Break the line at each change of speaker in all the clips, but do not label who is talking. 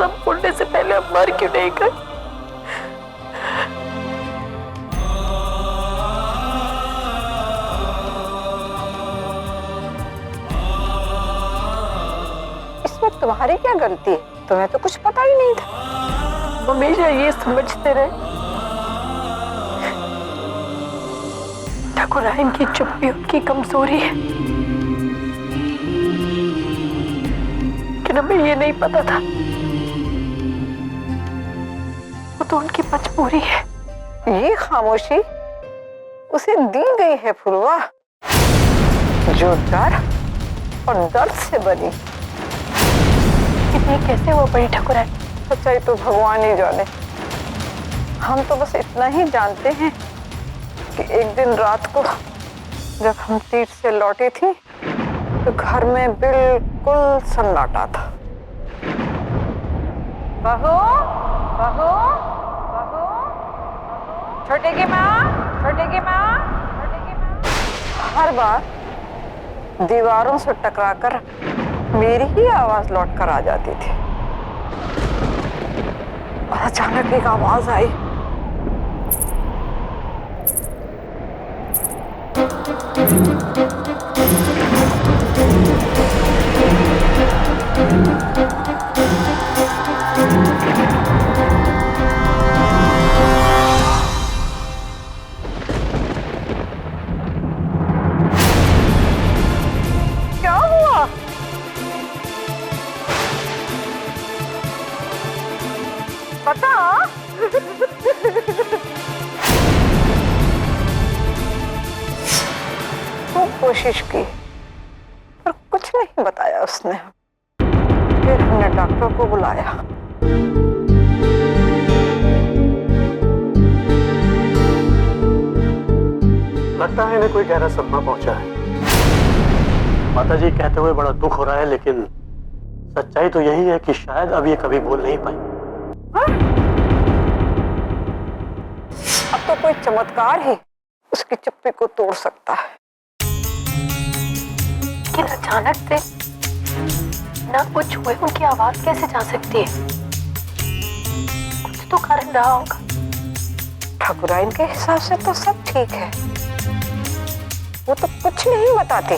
सब बोलने से पहले अब मर क्यों नहीं गए?
इसमें तुम्हारी क्या गलती है? तुम्हें तो कुछ पता ही नहीं था।
हमेशा ये समझते रहे ठाकुराइन की चुप्पी उनकी कमजोरी है, लेकिन हमें ये नहीं पता था वो तो उनकी मजबूरी है।
ये खामोशी उसे दी गई है फुलवा, जो डर और दर्द से बनी।
इतनी कैसे वो बड़ी ठाकुराइन?
सच्चाई तो भगवान ही जाने। हम तो बस इतना ही जानते हैं कि एक दिन रात को जब हम तीर्थ से लौटी थी तो घर में बिल्कुल सन्नाटा था। बहू, बहू, बहू, छोटे की माँ, छोटे की माँ, छोटे की माँ। हर बार दीवारों से टकराकर मेरी ही आवाज लौट कर आ जाती थी। और अचानक एक आवाज आई, क्या हुआ? पता खूब कोशिश की पर कुछ नहीं बताया उसने। फिर हमने डॉक्टर को बुलाया।
लगता है इन्हें कोई गहरा सदमा पहुंचा है। माता जी कहते हुए बड़ा दुख हो रहा है, लेकिन सच्चाई तो यही है कि शायद अब ये कभी बोल नहीं पाई।
अब तो कोई चमत्कार ही उसकी चुप्पी को तोड़ सकता है।
लेकिन अचानक से ना कुछ हुए उनकी आवाज कैसे जा सकती है? कुछ तो कारण रहा होगा।
ठाकुराइन के हिसाब से तो सब ठीक है, वो तो कुछ नहीं बताती।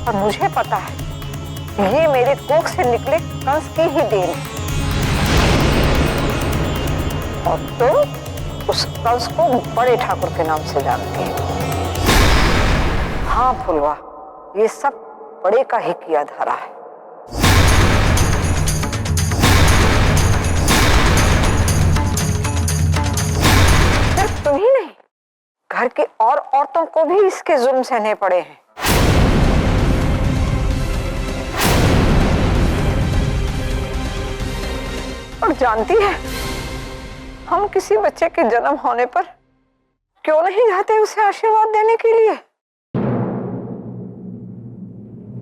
और मुझे पता है ये मेरे कोख से निकले कंस की ही देन है। और तो उस कंस को बड़े ठाकुर के नाम से जानती है। हाँ फुलवा, ये सब बड़े का ही किया धरा है। सिर्फ तुम ही नहीं, घर की और औरतों को भी इसके जुल्म सहने पड़े हैं। और जानती है, हम किसी बच्चे के जन्म होने पर क्यों नहीं जाते उसे आशीर्वाद देने के लिए,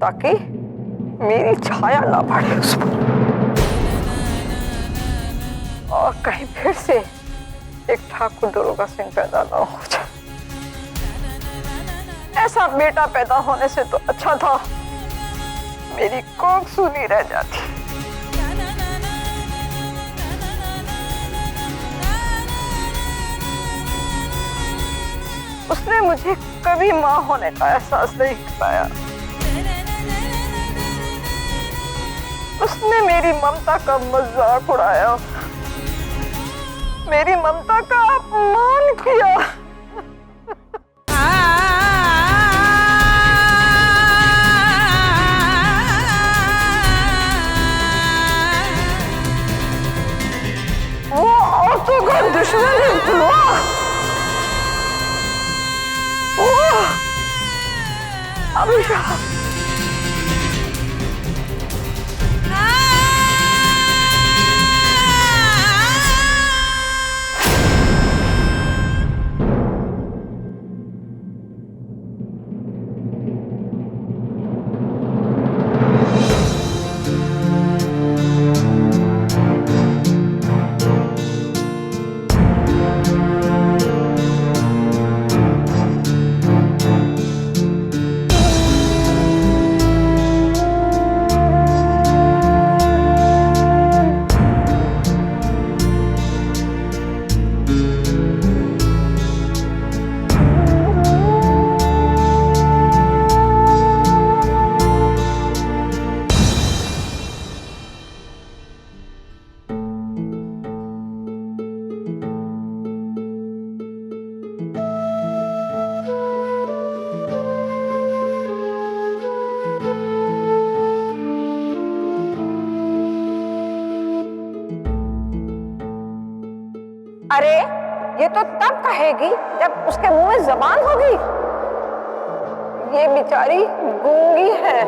ताकि मेरी छाया ना पड़े उस पर और कहीं फिर से एक ठाकुर दरोगा सिंह पैदा ना हो जाए। ऐसा बेटा पैदा होने से तो अच्छा था मेरी कोख सूनी रह जाती। उसने मुझे कभी माँ होने का एहसास नहीं कराया। उसने मेरी ममता का मजाक उड़ाया, मेरी ममता का अपमान किया। वो औरतों का दुश्मन है फुलवा। अभिशाप। अरे ये तो तब कहेगी जब उसके मुंह में जबान होगी। ये बेचारी गूंगी है।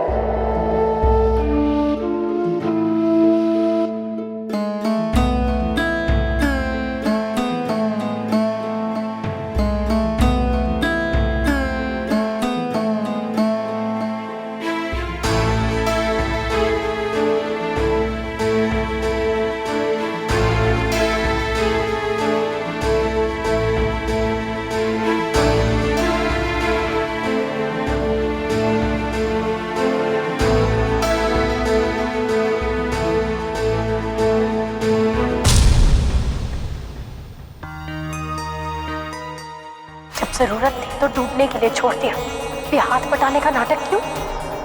जरूरत थी तो डूबने के लिए छोड़ दिया। ये हाथ बटाने का नाटक क्यों?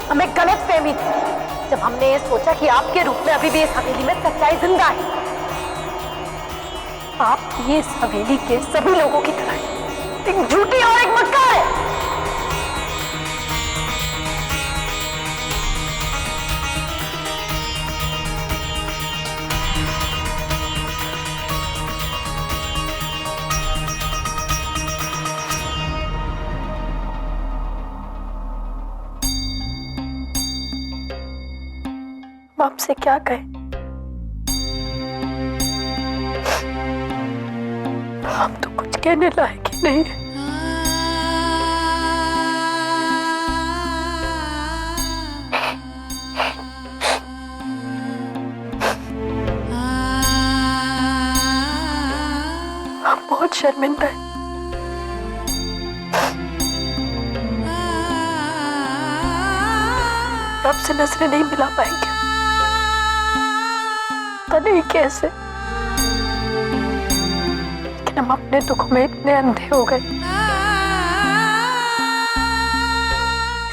हमें गलत फहमी थी जब हमने ये सोचा कि आपके रूप में अभी भी इस हवेली में सच्चाई जिंदा है। आप ये इस हवेली के सभी लोगों की तरह एक झूठी और एक मक्कार है। आपसे क्या कहें? हम तो कुछ कहने लायक ही नहीं है। हम बहुत शर्मिंदा हैं। आपसे नजरें नहीं मिला पाएंगे। पता नहीं कैसे, लेकिन हम अपने दुखों में इतने अंधे हो गए,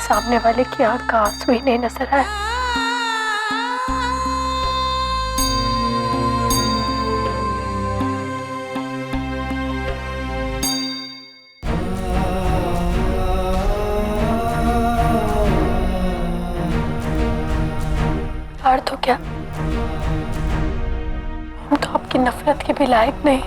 सामने वाले की आंख का आंसू ही नहीं नजर आया। अर्थ हो क्या? हम तो आपकी नफरत के भी लायक नहीं।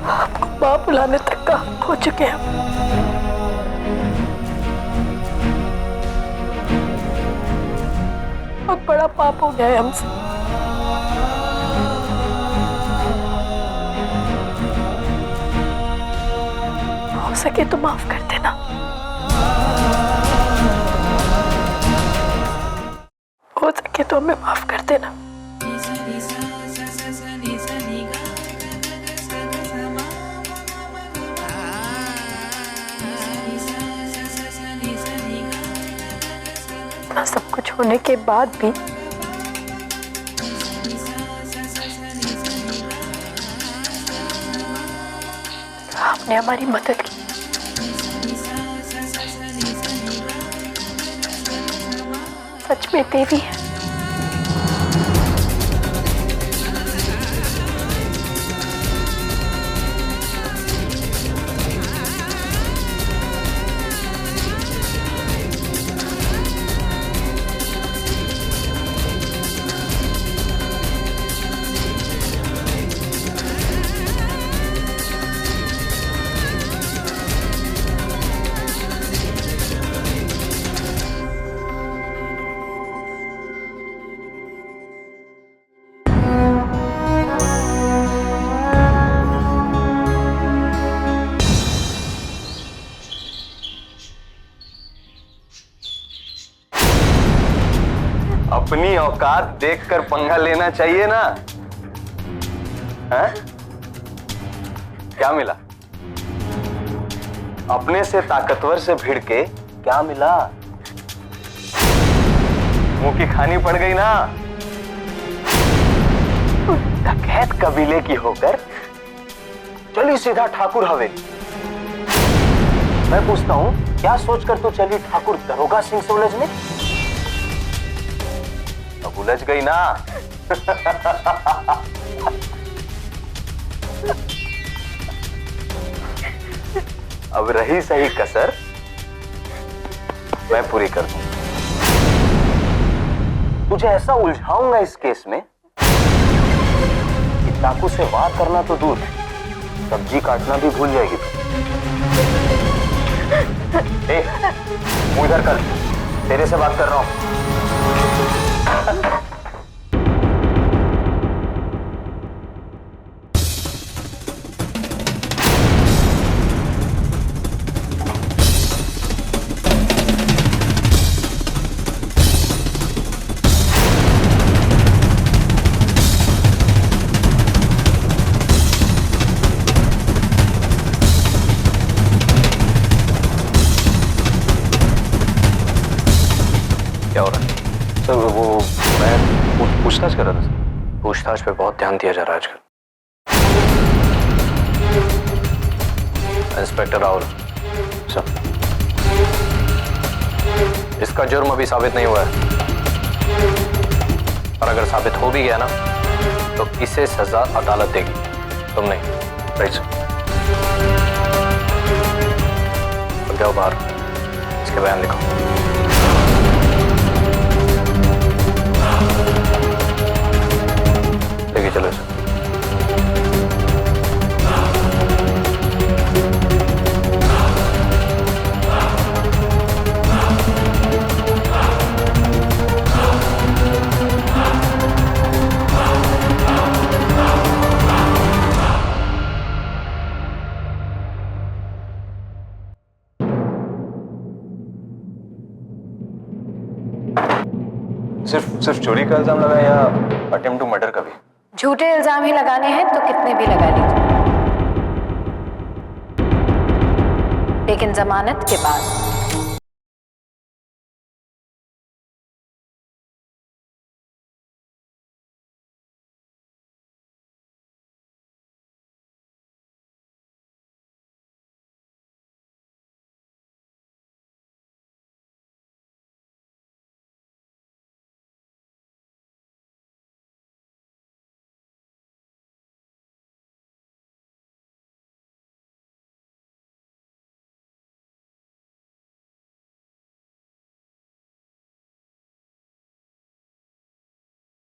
आपको मां बुलाने तक का हो चुके हैं। बहुत बड़ा पाप हो गया है हमसे। हो सके तो माफ कर देना। हो सके तो हमें माफ कर देना। इतना सब कुछ होने के बाद भी आपने हमारी मदद की। सच में देवी है।
अपनी औकात देखकर पंगा लेना चाहिए ना। है? क्या मिला? अपने से ताकतवर से भिड़ के क्या मिला? मुंह की खानी पड़ गई ना। डकैत कबीले की होकर चली सीधा ठाकुर हवेली। मैं पूछता हूं, क्या सोचकर तू चली ठाकुर दरोगा सिंह से उलझने? अब उलझ गई ना। अब रही सही कसर, मैं पूरी कर दूंगा। तुझे ऐसा उलझाऊंगा इस केस में कि चाकू से वार करना तो दूर, सब्जी काटना भी भूल जाएगी तू। मुंह इधर कर, तेरे से बात कर रहा हूं।
क्या हो रहा है सर? वो मैं पूछताछ कर रहा था सर। पूछताछ पे बहुत ध्यान दिया जा रहा है आजकल। इंस्पेक्टर राहुल सर, इसका जुर्म अभी साबित नहीं हुआ है, और अगर साबित हो भी गया ना तो इसे सजा अदालत देगी, तुम नहीं। Right sir. तो जाओ बाहर, इसके बयान लिखो। लेके चलो सर। सिर्फ चोरी का इल्जाम लगाया या अटेम्प्ट टू मर्डर का भी?
झूठे इल्जाम ही लगाने हैं तो कितने भी लगा लीजिए, लेकिन जमानत के बाद